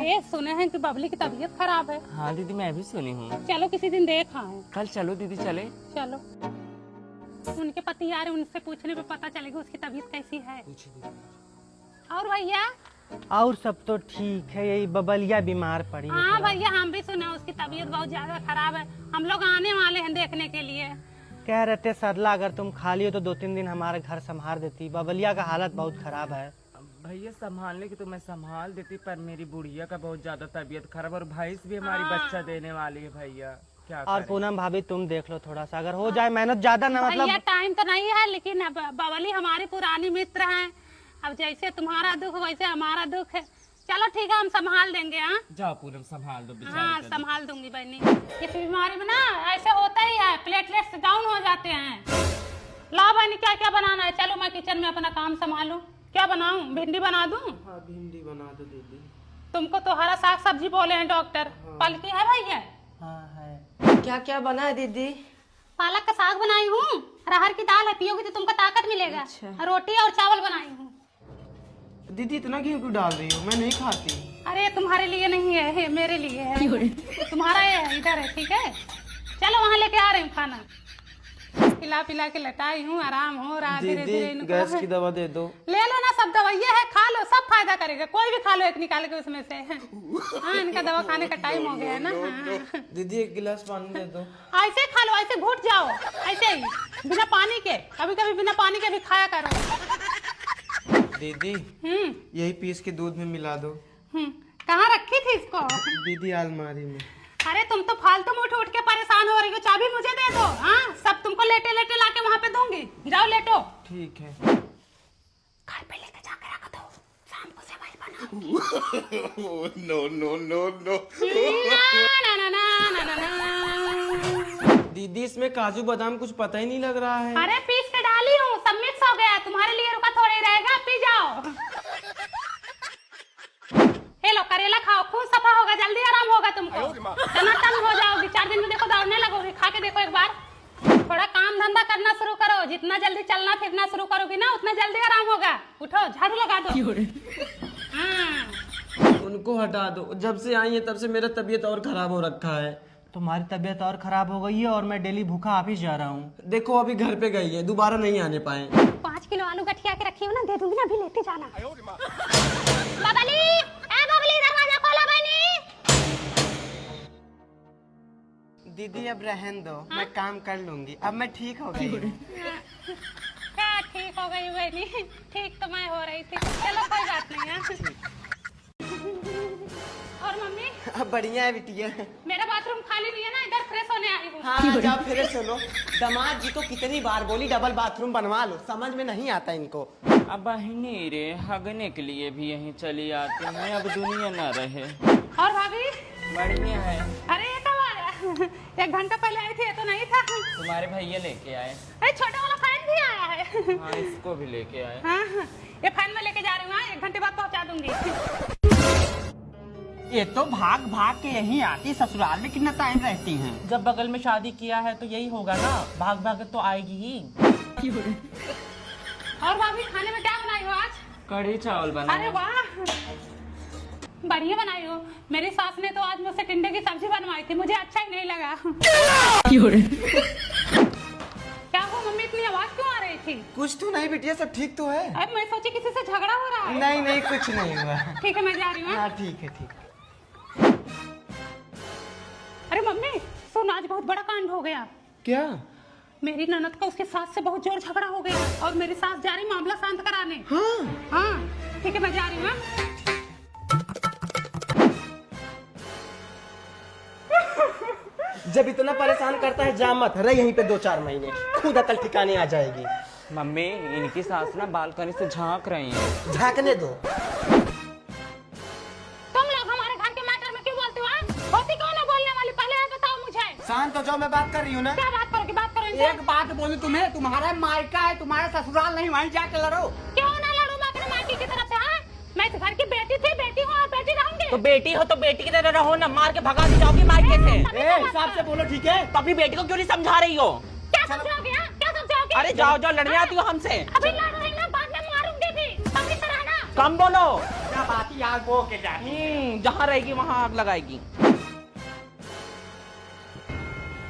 ये सुने हैं कि बबली की तबीयत खराब है। हाँ दीदी मैं भी सुनी हूँ। चलो किसी दिन देख आए। कल चलो दीदी चले। चलो उनके पति आ रहे, उनसे पूछने पे पता चलेगा उसकी तबीयत कैसी है। और भैया? और सब तो ठीक है, यही बबलिया बीमार पड़ी है। हाँ भैया हम भी सुने उसकी तबीयत बहुत ज्यादा खराब है। हम लोग आने वाले हैं देखने के लिए। कह रहे थे सरला अगर तुम खाली हो तो 2-3 दिन हमारे घर संभाल देती। बबलिया का हालत बहुत खराब है। भैया संभालने की तो मैं संभाल देती, पर मेरी बुढ़िया का बहुत ज्यादा तबीयत खराब और भैंस भी हमारी बच्चा देने वाली है भैया। क्या और पूनम भाभी तुम देख लो थोड़ा सा, अगर हो जाए मेहनत ज्यादा ना मतलब। भैया टाइम तो नहीं है, लेकिन अब बबली हमारी पुरानी मित्र हैं। अब जैसे तुम्हारा दुख वैसे हमारा दुख है। चलो ठीक है हम संभाल देंगे। हाँ जाओ पूनम संभाल दो। हाँ संभाल दूंगी बहनी। इस बीमारी में ना ऐसे होता ही है, प्लेटलेट्स डाउन हो जाते हैं। ला बहनी क्या क्या बनाना है? चलो मैं किचन में अपना काम संभालूं। क्या बनाऊं? भिंडी बना दूं? हाँ भिंडी बना दो दीदी। तुमको तो हरा साग सब्जी बोले हैं डॉक्टर। पलकी है भैया? हाँ है। क्या क्या बना है दीदी? पालक का साग बनाई हूँ, अरहर की दाल है, पियोगी तो तुमको ताकत मिलेगा। अच्छा। रोटी और चावल बनाई हूँ। दीदी इतना घी क्यों डाल रही हो? मैं नहीं खाती। अरे तुम्हारे लिए नहीं है, मेरे लिए है। तुम्हारा है इधर है, ठीक है। चलो वहाँ लेके आ रही हूँ खाना। पिला पिला के लटाई हूँ, आराम हो रहा। धीरे धीरे गैस की दवा दे दो। ले लो ना, सब दवाइयाँ है, खा लो, सब फायदा करेगा। कोई भी खा लो एक निकाल के उसमें से। हाँ इनका दवा खाने का टाइम हो गया है ना। हाँ। दीदी एक गिलास पानी दे दो। ऐसे खा लो, ऐसे घुट जाओ, ऐसे ही बिना पानी के। कभी कभी बिना पानी के भी खाया करो। दीदी यही पीस के दूध में मिला दो। कहाँ रखी थी इसको? दीदी अलमारी में। अरे तुम तो फालतू में उठ उठ के परेशान हो रही हो। चाबी मुझे दे दो। हाँ सब तुमको लेटे लेटे लाके वहाँ पे दूंगी। जाओ लेटो। ठीक है। घर पे लेके जाकर रख दो, शाम को सेवई बनाऊंगी। No no no no. ना ना ना ना ना ना। दीदी इसमें काजू बादाम कुछ पता ही नहीं लग रहा है। अरे पीस के डाली हूँ, सब मिक्स हो गया। तुम्हारे लिए रुका थोड़ा ही रहेगा, पी जाओ। हे लो करेला खाओ, खून सफा होगा, जल्दी आराम होगा तुमको। टनाटन हो जाओगी, 4 दिन में देखो दौड़ने लगोगी। खा के देखो एक बार। थोड़ा काम धंधा करना शुरू करो। जितना जल्दी चलना फिरना शुरू करोगी ना उतना जल्दी आराम होगा। उठो झाड़ू लगा दो। हाँ उनको हटा दो। जब से आई है तब से मेरा तबीयत और खराब हो रखा है। तुम्हारी तबीयत और खराब हो गई है और मैं डेली भूखा ऑफिस जा रहा हूँ। देखो अभी घर पे गई है, दोबारा नहीं आने पाए। 5 किलो आलू गठिया के रखी हो ना, दे दूंगी ना, अभी लेते जाना। बबली, ए बबली दरवाजा खोलो बहनी। दीदी अब रहन दो, मैं काम कर लूंगी। अब मैं ठीक हो गई हूँ। क्या ठीक हो गई बहनी? ठीक तो मैं हो रही थी। चलो कोई बात नहीं है। और मम्मी? अब बढ़िया है बिटिया। मेरा बाथरूम खाली नहीं है ना, इधर फ्रेश होने आई हूँ। हाँ जाओ फिर सुनो। दामाद जी को कितनी बार बोली डबल बाथरूम बनवा लो, समझ में नहीं आता इनको। अब बहनी रे हगने के लिए भी यहीं चली आती हैं, अब दुनिया न रहे। और भाभी? बढ़िया है। अरे ये कब आया? 1 घंटा पहले आई थी, ये तो नहीं था। तुम्हारे भैया लेके आए। अरे छोटा वाला फैन भी आया है। हाँ इसको भी लेके आए। हाँ ये फैन में लेके जा रही हूँ। 1 घंटे बाद पहुँचा दूंगी। ये तो भाग भाग के यहीं आती, ससुराल में कितना टाइम रहती हैं। जब बगल में शादी किया है तो यही होगा ना, भाग भाग तो आएगी ही। और भाभी खाने में क्या बनाई हो आज? कढ़ी चावल बना। अरे वाह बढ़िया बनाई हो। मेरी सास ने तो आज मुझसे टिंडे की सब्जी बनवाई थी, मुझे अच्छा ही नहीं लगा। क्या हो मम्मी, इतनी आवाज क्यों आ रही थी? कुछ तो नहीं बिटिया, सब ठीक तो है। अब मैं सोची किसी से झगड़ा हो रहा है। नहीं नहीं कुछ नहीं हुआ। ठीक है मैं जा रही हूँ। हाँ ठीक है ठीक है। अरे मम्मी सुन, आज बहुत बड़ा कांड हो गया। क्या? मेरी ननद का उसके सास से बहुत जोर झगड़ा हो गया और मेरी सास जा रही मामला शांत कराने। हाँ ठीक है मैं जा रही हूँ। जब इतना परेशान करता है जा मत रह यहीं पे 2-4 महीने, खुद अकल ठिकाने आ जाएगी। मम्मी इनकी सास ना बालकनी से झांक रही हैं। झांकने दो। तुम लोग हमारे घर के मैटर में क्यों बोलते हो? होती कौन है बोलने वाली? पहले बताओ मुझे। शांत हो जाओ, मैं बात कर रही हूँ ना। क्या बात करोगी? बात करो इनसे। एक बात बोलूं तुम्हें, तुम्हारा मायका है, तुम्हारा ससुराल नहीं, वहीं जाके लड़ो। क्यों ना लड़ूं मैं अपने मायके की तरफ से? हाँ मैं इस घर की बेटी थी, बेटी हूँ और बेटी रहूंगी। तो बेटी हो तो बेटी की तरह रहो ना, मार के भगा दी जाओगी मायके से। हिसाब से बोलो ठीक है। तो अपनी बेटी को क्यों नहीं समझा रही हो? क्या समझाओगे? क्या समझाओगे? अरे जाओ जाओ, लड़ने आती हो हमसे। अभी लड़ रही ना, बाद में मारूंगी भी। समझी तरह ना। कम बोलो। देखा बाती आग बो के जा। जहाँ रहेगी वहाँ आग लगाएगी।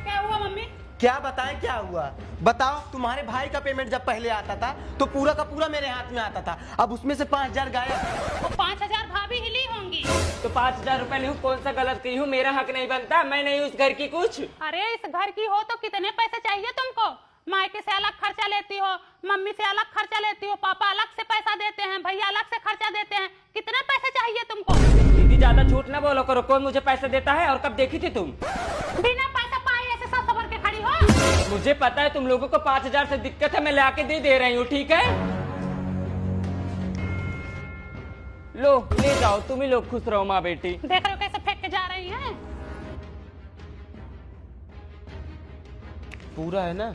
क्या हुआ मम्मी? क्या बताएं क्या हुआ? बताओ, तुम्हारे भाई का पेमेंट जब पहले आता था तो पूरा का पूरा मेरे हाथ में आता था, अब उसमें से 5000 गायब। वो 5000 भाभी हिली होंगी। तो 5000 रुपए नहीं, कौन सा गलत की हूँ? मेरा हक नहीं बनता? मैं नहीं उस घर की कुछ? अरे इस घर की हो तो कितने पैसे चाहिए तुमको? मायके से अलग खर्चा लेती हो, मम्मी से अलग खर्चा लेती हो, पापा अलग से पैसा देते हैं, भैया अलग से खर्चा देते हैं, कितने पैसे चाहिए तुमको? दीदी ज्यादा झूठ ना बोलो करो, कौन मुझे पैसा देता है और कब देखी थी तुम? बिना पैसा पाए ऐसे सब सबर के खड़ी हो? मुझे पता है तुम लोगों को 5000 से दिक्कत है, मैं लाके दे रही हूँ, ठीक है? लो ले जाओ, तुम ही लोग खुश रहो माँ बेटी। देख रहे हो कैसे फेंक के जा रही हैं? पूरा है ना?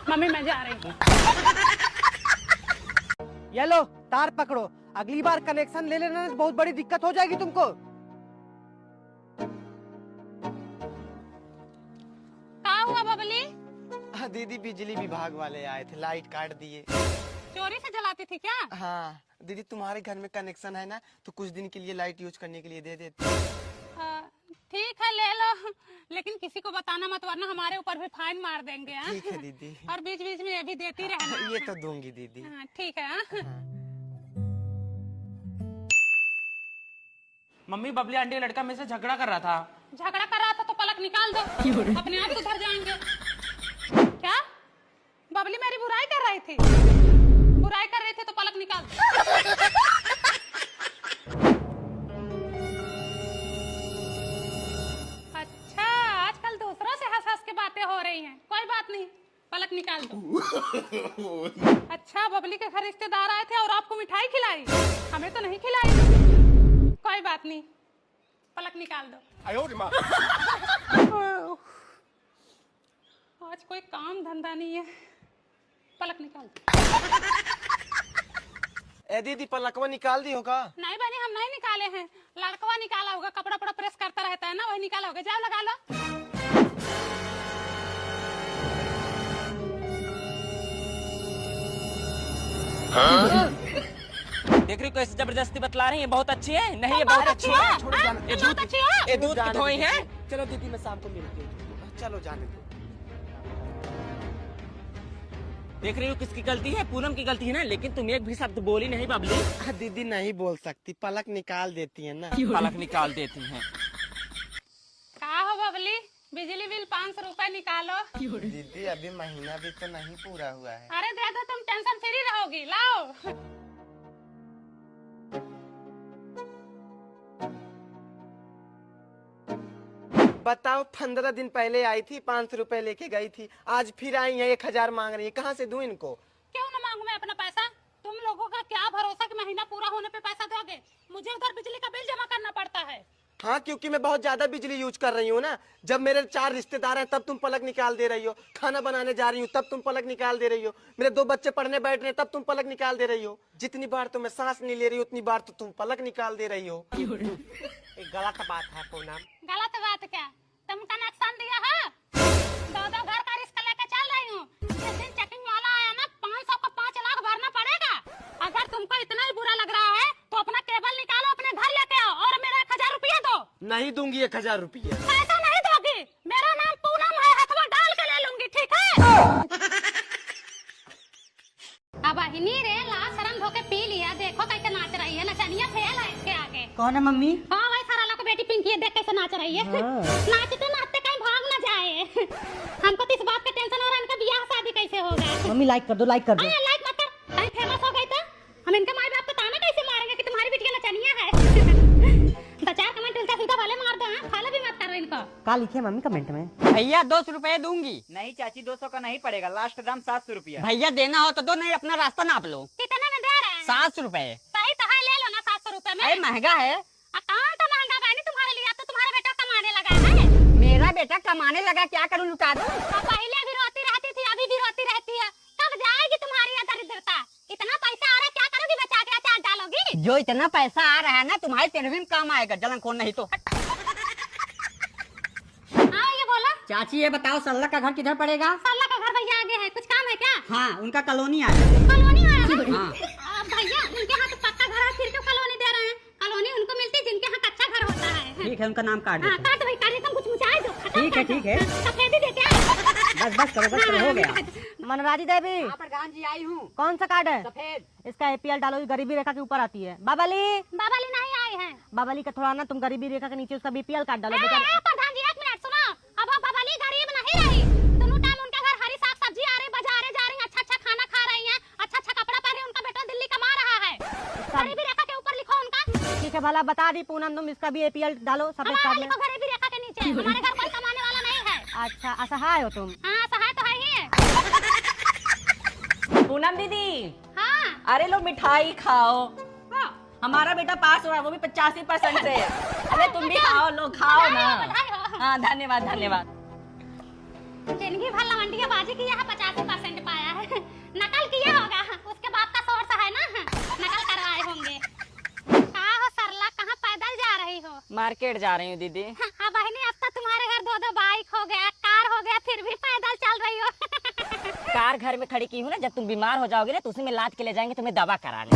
मम्मी मैं जा रही हूँ। ये लो तार पकड़ो, अगली बार कनेक्शन ले लेना, बहुत बड़ी दिक्कत हो जाएगी तुमको। क्या हुआ बबली? दीदी बिजली विभाग वाले आए थे, लाइट काट दिए। चोरी से जलाती थी क्या? हाँ दीदी, तुम्हारे घर में कनेक्शन है ना, तो कुछ दिन के लिए लाइट यूज करने के लिए दे देते। ठीक है ले लो, लेकिन किसी को बताना मत वरना हमारे ऊपर भी फाइन मार देंगे। हाँ? ठीक है दीदी। और बीच बीच में ये भी देती रहना। ये तो दूंगी दीदी। हाँ, ठीक है। हाँ? मम्मी बबली आंटी लड़का मेरे से झगड़ा कर रहा था। झगड़ा कर रहा था तो पलक निकाल दो, अपने आप सुधर जाएंगे। क्या बबली मेरी बुराई कर रही थी? बुराई कर रही थी तो पलक निकाल दो। अच्छा आजकल दूसरों से हंस हंस के बातें हो रही हैं, कोई बात नहीं, पलक निकाल दो। अच्छा बबली के घर रिश्तेदार आए थे और आपको मिठाई खिलाई, हमें तो नहीं खिलाई। कोई बात नहीं, पलक निकाल दो। आज कोई काम धंधा नहीं है, पलक निकाल दो। ए दीदी, पलकवा निकाल दी होगा? नहीं बनी, हम नहीं निकाले हैं, लड़कवा निकाला होगा, कपड़ा पड़ा प्रेस करता रहता है ना, वही निकाला होगा। जाओ लगा लो। देख रही हो कैसे जबरदस्ती बतला रही है? बहुत अच्छी है नहीं? ये बहुत अच्छी है। ये बहुत अच्छी है। ये दूध की धोई है। चलो दीदी, मैं शाम को मिलती हूँ। चलो जाने दो। देख रही हो किसकी गलती है? पूनम की गलती है ना, लेकिन तुम एक भी शब्द बोली नहीं बबली। दीदी नहीं बोल सकती, पलक निकाल देती है ना। पलक निकाल देती हैं। क्या हो बबली, बिजली बिल 500 रुपए निकालो। दीदी अभी महीना भी तो नहीं पूरा हुआ है। अरे दे दो, तुम टेंशन फ्री रहोगी, लाओ। बताओ, 15 दिन पहले आई थी, 500 रुपए लेके गई थी, आज फिर आई है 1000 मांग रही है। कहाँ से दूं इनको? क्यों ना मांगू मैं अपना पैसा? तुम लोगों का क्या भरोसा कि महीना पूरा होने पे पैसा दोगे? मुझे उधर बिजली का बिल जमा करना पड़ता है। हाँ, क्योंकि मैं बहुत ज्यादा बिजली यूज कर रही हूँ ना। जब मेरे 4 रिश्तेदार हैं तब तुम पलक निकाल दे रही हो, खाना बनाने जा रही हूँ तब तुम पलक निकाल दे रही हो, मेरे 2 बच्चे पढ़ने बैठ रहे हैं तब तुम पलक निकाल दे रही हो। जितनी बार तो मैं सांस नहीं ले रही हूँ उतनी बार तो तुम पलक निकाल दे रही हो। गलत बात है पूनम। गलत बात क्या? तुम कनेक्शन दिया है, 2 घर का रिस्क लेके चल रही हूँ। जिस दिन चेकिंग वाला आया ना, 500 को 5 लाख भरना पड़ेगा। अगर तुमको इतना ही बुरा लग रहा है तो अपना केबल निकालो, अपने घर लेके आओ और मेरा 1000 रुपया दो। नहीं दूंगी 1000 रुपया। पैसा नहीं दोगी? मेरा नाम पूनम है, हथवा डाल के ले लूंगी, ठीक है? अब वाहिनी रे, ला शर्म धोके पी लिया, देखो कैसे नाच रही है, नचनिया फेल है इसके आगे। कौन है मम्मी? हाँ भाई, सारा लोग बेटी पिंकी है, देख कैसे नाच रही है। नाचते नाचते कहीं भाग ना जाए। हमको तो इस बात का टेंशन हो रहा है, इनका ब्याह शादी कैसे होगा। मम्मी लाइक कर दो, लाइक कर दो। लाइक मत कर, कहीं फेमस हो गई तो हम इनके माँ बाप को ताना कैसे मारेंगे कि तुम्हारी बिटिया नचनिया है। 2-4 कमेंट उल्टा सीधा वाले मार दो, फॉलो भी मत करो इनको। क्या लिखे मम्मी कमेंट में? भैया 200 रुपए दूंगी। नहीं चाची 200 का नहीं पड़ेगा, लास्ट दाम 700 रुपया। भैया देना हो तो दो, नहीं अपना रास्ता नाप लो। कितने में दे रहे हैं? 700 रुपए। सही तो है, ले लो ना 700 रुपए में। अरे महंगा है। कहाँ का महंगा बहनी तुम्हारे लिए? तो तुम्हारा बेटा कमाने लगा है। मेरा बेटा कमाने लगा, क्या करूँ, लुटा दूं? पहले भी रोती रहती थी, अभी भी रोती रहती है, कब जाएगी तुम्हारी ये दरिद्रता? इतना पैसा आ रहा है, क्या करोगी? बचा के अचार डालोगी? जो इतना पैसा आ रहा है ना, तुम्हारे तेरे भी काम आएगा, जलन खोन नहीं तो। हाँ ये बोला। चाची ये बताओ, सल्ला का घर किधर पड़ेगा? सल्ला का घर भैया आगे है, कुछ काम है क्या? हाँ, उनका कॉलोनी आया। कॉलोनी आया है? भैया उनके यहाँ तो पक्का घर है, फिर क्यों कॉलोनी दे रहे हैं? कॉलोनी उनको मिलती है जिनके यहाँ कच्चा घर होता है। ठीक है, उनका नाम काट दो। हाँ, काट भाई, काट तुम कुछ मुझाए दो। ठीक है, ठीक है। सफेदी देते हैं। बस करो, हो गया। मनराजी देवी, यहाँ प्रधान जी आई हूँ। कौन सा कार्ड है? सफेद। इसका APL डालो, ये गरीबी रेखा के ऊपर आती है। बाबाली नहीं आए हैं। बाबाली का थोड़ा ना, तुम गरीबी रेखा के नीचे उसका BPL कार्ड डालो। प्रधान जी एक मिनट सुनो, अब बाबाली गरीब नहीं रही। दोनों टाइम उनके घर हरी साग सब्जी आ रही, बाजारे जा रही, अच्छा खाना खा रही हैं, अच्छा कपड़ा पहन रही, उनका बेटा दिल्ली कमा रहा है। गरीबी रेखा के ऊपर लिखो उनका। ठीक है, भला बता दी पूनम, तुम इसका भी APL डालो सफेद कार्ड में। गरीबी रेखा के नीचे, हमारे घर कोई कमाने वाला नहीं है। अच्छा, असहाय हो तुम? हाँ, सहाय तो है ही है। पूनम दीदी, हाँ, अरे लो मिठाई खाओ। हमारा बेटा पास हुआ है, वो भी 85% से। अरे तुम भी खाओ, लो खाओ ना। बधाई हो। हाँ, धन्यवाद धन्यवाद। जिंदगी भर लवंडिया बाजी किया है, 85% पाया है। नकल किया होगा, उसके बाप का सोर्स है ना, नकल करवाए होंगे। कहाँ हो सरला, कहाँ पैदल जा रही हो? मार्केट जा रही हूँ दीदी। हाँ बहनी, अब तक तुम्हारे घर 2-2 बाइक हो गया, कार हो गया, फिर भी पैदल चल रही हो। कार घर में खड़ी की हूँ ना, जब तुम बीमार हो जाओगे ना तो उसी में लाद के ले जाएंगे तुम्हें दवा कराने।